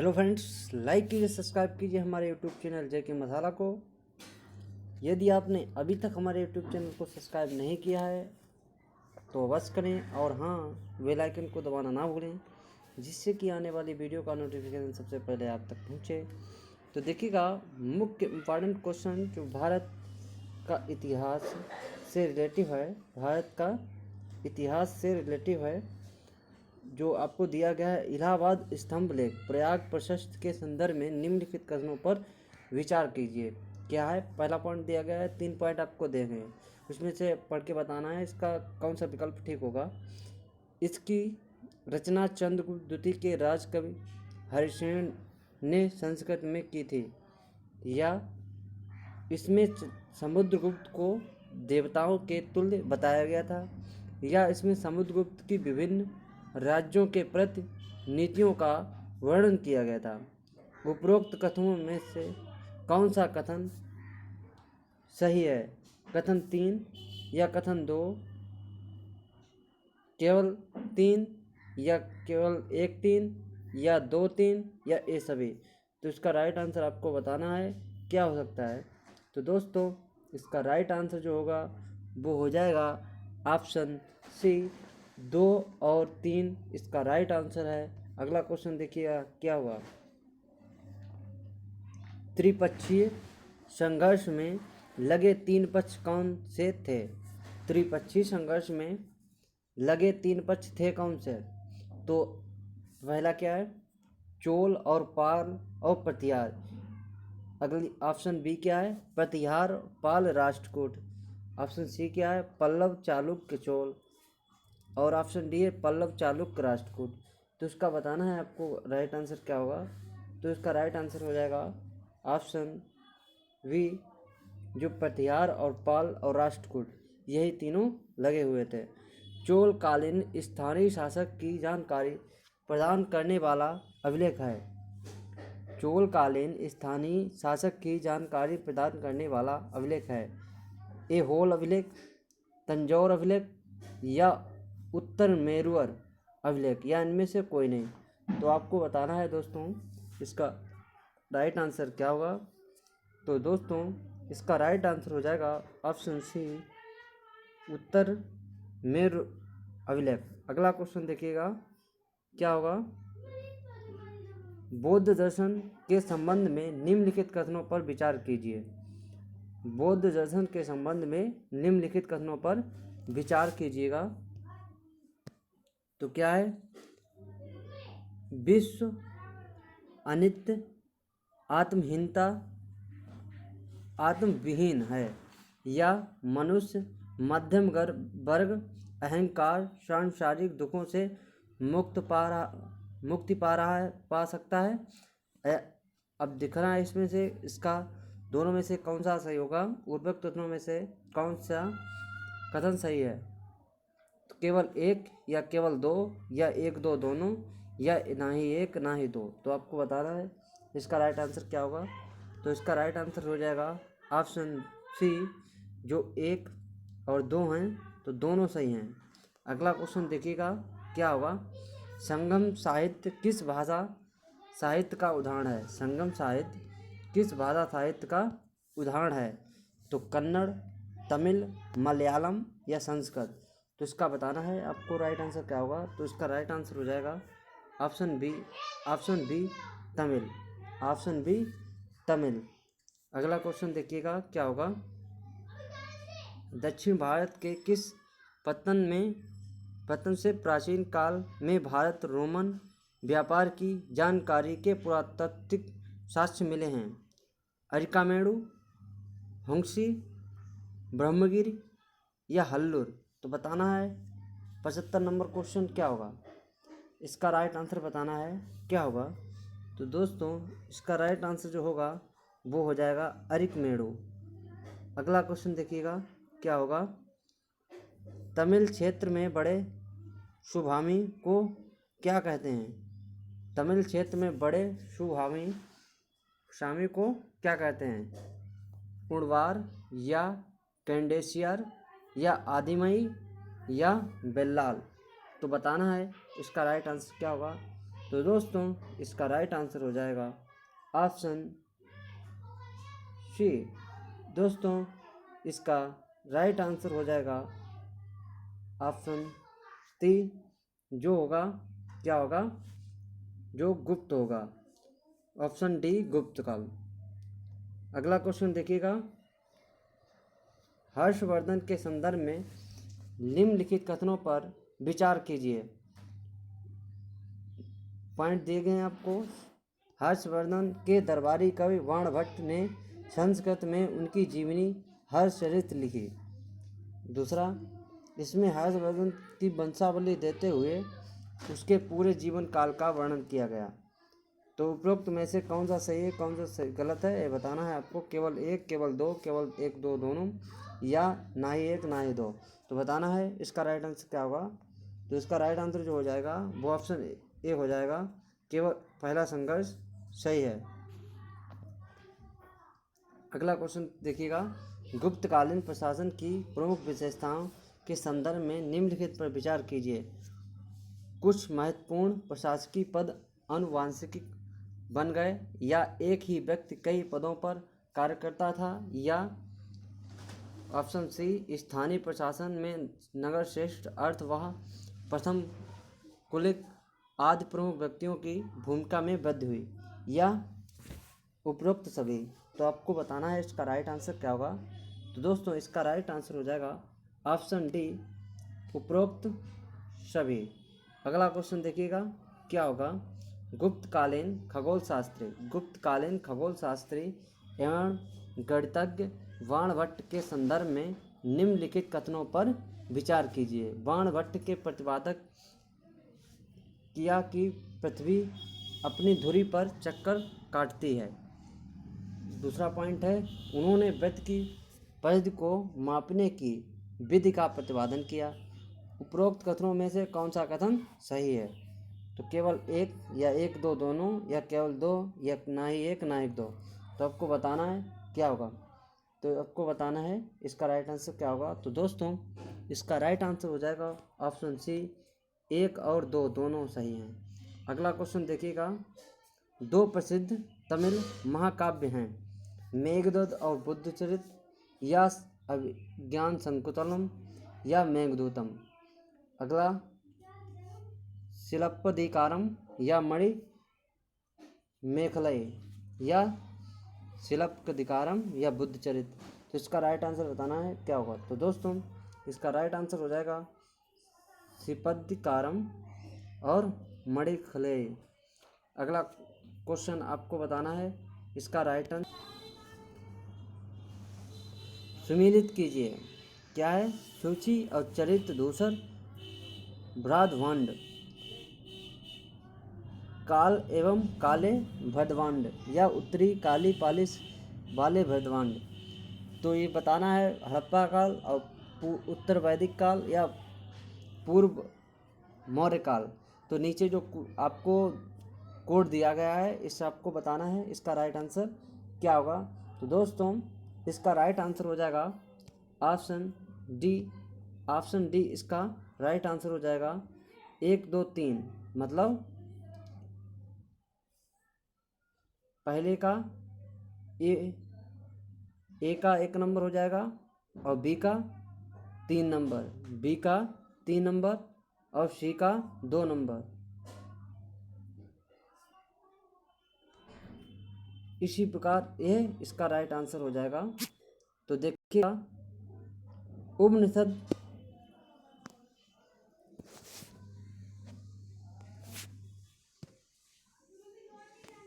Hello friends, like कीजिए, subscribe कीजिए हमारे यूट्यूब चैनल जेके मसाला को। यदि आपने अभी तक हमारे यूट्यूब चैनल को सब्सक्राइब नहीं किया है तो अवश्य करें और हाँ, बेल आइकन को दबाना ना भूलें, जिससे कि आने वाली वीडियो का नोटिफिकेशन सबसे पहले आप तक पहुँचे। तो देखिएगा, मुख्य इम्पॉर्टेंट क्वेश्चन जो भारत का इतिहास से रिलेटिव है, भारत का इतिहास से रिलेटिव है, जो आपको दिया गया है। इलाहाबाद स्तंभ लेख प्रयाग प्रशस्त के संदर्भ में निम्नलिखित कथनों पर विचार कीजिए। क्या है? पहला पॉइंट दिया गया है, 3 पॉइंट आपको देंगे हैं, उसमें से पढ़ के बताना है इसका कौन सा विकल्प ठीक होगा। इसकी रचना चंद्रगुप्त द्वितीय के राजकवि हरिसेन ने संस्कृत में की थी, या इसमें समुद्रगुप्त को देवताओं के तुल्य बताया गया था, या इसमें समुद्रगुप्त की विभिन्न राज्यों के प्रति नीतियों का वर्णन किया गया था। उपरोक्त कथनों में से कौन सा कथन सही है? कथन 3 या कथन 2, केवल 3 या केवल 1-3 या 2-3 या ये सभी? तो इसका राइट आंसर आपको बताना है, क्या हो सकता है। तो दोस्तों, इसका राइट आंसर जो होगा वो हो जाएगा ऑप्शन सी, 2 और 3 इसका राइट आंसर है। अगला क्वेश्चन देखिएगा क्या हुआ। त्रिपक्षीय संघर्ष में लगे 3 पक्ष कौन से थे? त्रिपक्षीय संघर्ष में लगे 3 पक्ष थे कौन से? तो पहला क्या है? चोल और पाल और प्रतिहार। अगली ऑप्शन बी क्या है? प्रतिहार पाल राष्ट्रकूट। ऑप्शन सी क्या है? पल्लव चालुक्य चोल। और ऑप्शन डी है पल्लव चालुक्य राष्ट्रकूट। तो इसका बताना है आपको राइट आंसर क्या होगा। तो इसका राइट आंसर हो जाएगा ऑप्शन वी, जो प्रतिहार और पाल और राष्ट्रकूट, यही तीनों लगे हुए थे। चोल कालीन स्थानीय शासक की जानकारी प्रदान करने वाला अभिलेख है। चोल कालीन स्थानीय शासक की जानकारी प्रदान करने वाला अभिलेख है। ऐहोल अभिलेख, तंजौर अभिलेख या उत्तर मेरुअर अभिलेख, या इनमें से कोई नहीं। तो आपको बताना है दोस्तों इसका राइट आंसर क्या होगा। तो दोस्तों, इसका राइट आंसर हो जाएगा ऑप्शन सी, उत्तर मेरु अभिलेख। अगला क्वेश्चन देखिएगा क्या होगा। बौद्ध दर्शन के संबंध में निम्नलिखित कथनों पर विचार कीजिए। बौद्ध दर्शन के संबंध में निम्नलिखित कथनों पर विचार कीजिएगा। तो क्या है? विश्व अनित्य, आत्महीनता आत्मविहीन है, या मनुष्य मध्यम वर्ग अहंकार सांसारिक दुखों से मुक्ति पा सकता है। अब दिख रहा है इसमें से इसका दोनों में से कौन सा सही होगा। उर्वरक कथनों में से कौन सा कथन सही है? तो केवल 1 या केवल 2 या 1-2 दोनों, या ना ही 1 ना ही 2। तो आपको बताना है इसका राइट आंसर क्या होगा। तो इसका राइट आंसर हो जाएगा ऑप्शन सी, जो 1 और 2 हैं तो दोनों सही हैं। अगला क्वेश्चन देखिएगा क्या होगा। संगम साहित्य किस भाषा साहित्य का उदाहरण है? संगम साहित्य किस भाषा साहित्य का उदाहरण है? तो कन्नड़, तमिल, मलयालम या संस्कृत। तो इसका बताना है आपको राइट आंसर क्या होगा। तो इसका राइट आंसर हो जाएगा option B, Tamil. Option B, Tamil. अगला क्वेश्चन देखिएगा क्या होगा। दक्षिण भारत के किस पत्तन से प्राचीन काल में भारत रोमन व्यापार की जानकारी के पुरातात्विक साक्ष्य मिले हैं? अरिकामेड़ू, हुंगसी, ब्रह्मगिरी या हल्लूर। तो बताना है 75 नंबर क्वेश्चन क्या होगा। इसका राइट आंसर बताना है क्या होगा। तो दोस्तों, इसका राइट आंसर जो होगा वो हो जाएगा अरिकमेड़ू। अगला क्वेश्चन देखिएगा क्या होगा। तमिल क्षेत्र में बड़े शुभामी को क्या कहते हैं? तमिल क्षेत्र में बड़े शुभामी को क्या कहते हैं? उड़वार या कैंडेशियर या आदिमई या बेल्लाल। तो बताना है इसका राइट आंसर क्या होगा। तो दोस्तों इसका राइट आंसर हो जाएगा ऑप्शन सी। दोस्तों इसका राइट आंसर हो जाएगा ऑप्शन सी, जो होगा क्या होगा, जो गुप्त होगा, ऑप्शन डी गुप्त काल। अगला क्वेश्चन देखिएगा, हर्षवर्धन के संदर्भ में निम्नलिखित कथनों पर विचार कीजिए। पॉइंट दिए गए हैं आपको। हर्षवर्धन के दरबारी कवि बाणभट्ट ने संस्कृत में उनकी जीवनी हर्षचरित लिखी। दूसरा, इसमें हर्षवर्धन की वंशावली देते हुए उसके पूरे जीवन काल का वर्णन किया गया। तो उपरोक्त में से कौन सा सही है, कौन सा गलत है, ये बताना है आपको। केवल एक, केवल दो, केवल एक दो दोनों, या ना ही एक ना ही दो, तो बताना है इसका राइट आंसर क्या होगा। तो इसका राइट आंसर जो हो जाएगा वो ऑप्शन ए हो जाएगा, केवल पहला संघर्ष सही है। अगला क्वेश्चन देखिएगा, गुप्तकालीन प्रशासन की प्रमुख विशेषताओं के संदर्भ में निम्नलिखित पर विचार कीजिए। कुछ महत्वपूर्ण प्रशासकीय पद आनुवांशिक बन गए, या एक ही व्यक्ति कई पदों पर कार्य करता था, या ऑप्शन सी, स्थानीय प्रशासन में नगर श्रेष्ठ, अर्थवाह, प्रथम कुलिक आदि प्रमुख व्यक्तियों की भूमिका में वृद्धि हुई, या उपरोक्त सभी। तो आपको बताना है इसका राइट आंसर क्या होगा। तो दोस्तों इसका राइट आंसर हो जाएगा ऑप्शन डी, उपरोक्त सभी। अगला क्वेश्चन देखिएगा क्या होगा, गुप्तकालीन खगोल शास्त्री एवं गणितज्ञ बाणभट्ट के संदर्भ में निम्नलिखित कथनों पर विचार कीजिए। बाणभट्ट के प्रतिपादक किया कि पृथ्वी अपनी धुरी पर चक्कर काटती है। दूसरा पॉइंट है, उन्होंने वृत्त की परिधि को मापने की विधि का प्रतिपादन किया। उपरोक्त कथनों में से कौन सा कथन सही है। तो केवल एक, या एक दो दोनों, या केवल दो, या ना ही एक ना ही दो। तो आपको बताना है क्या होगा। तो आपको बताना है इसका राइट आंसर क्या होगा। तो दोस्तों इसका राइट आंसर हो जाएगा ऑप्शन सी, एक और दो दोनों सही हैं। अगला क्वेश्चन देखिएगा, दो प्रसिद्ध तमिल महाकाव्य हैं, मेघदूत और बुद्धचरित, या अभिज्ञान संकुतलम, या मेघदूतम। अगला शिलप्पदिकारम, या मणि मेखलय, या शिलप्पदिकारम, या बुद्धचरित। तो इसका राइट आंसर बताना है क्या होगा। तो दोस्तों इसका राइट आंसर हो जाएगा शिपद्दिकारम और मणिखलेय। अगला क्वेश्चन आपको बताना है इसका राइट आंसर, सुमेलित कीजिए। क्या है, सूची और चरित्र दूसर भ्रादभांड, काल एवं काले भ्रदभांड, या उत्तरी काली पालिश वाले भ्रदभांड। तो ये बताना है हड़प्पा काल और उत्तर वैदिक काल, या पूर्व मौर्य काल। तो नीचे जो आपको कोड दिया गया है इससे आपको बताना है इसका राइट आंसर क्या होगा। तो दोस्तों इसका राइट आंसर हो जाएगा ऑप्शन डी। ऑप्शन डी इसका राइट आंसर हो जाएगा, 1 2 3। मतलब पहले का ए का 1 नंबर हो जाएगा, और बी का 3 नंबर, बी का 3 नंबर, और सी का 2 नंबर। इसी प्रकार ये इसका राइट आंसर हो जाएगा। तो देखिएगा, उपनिषद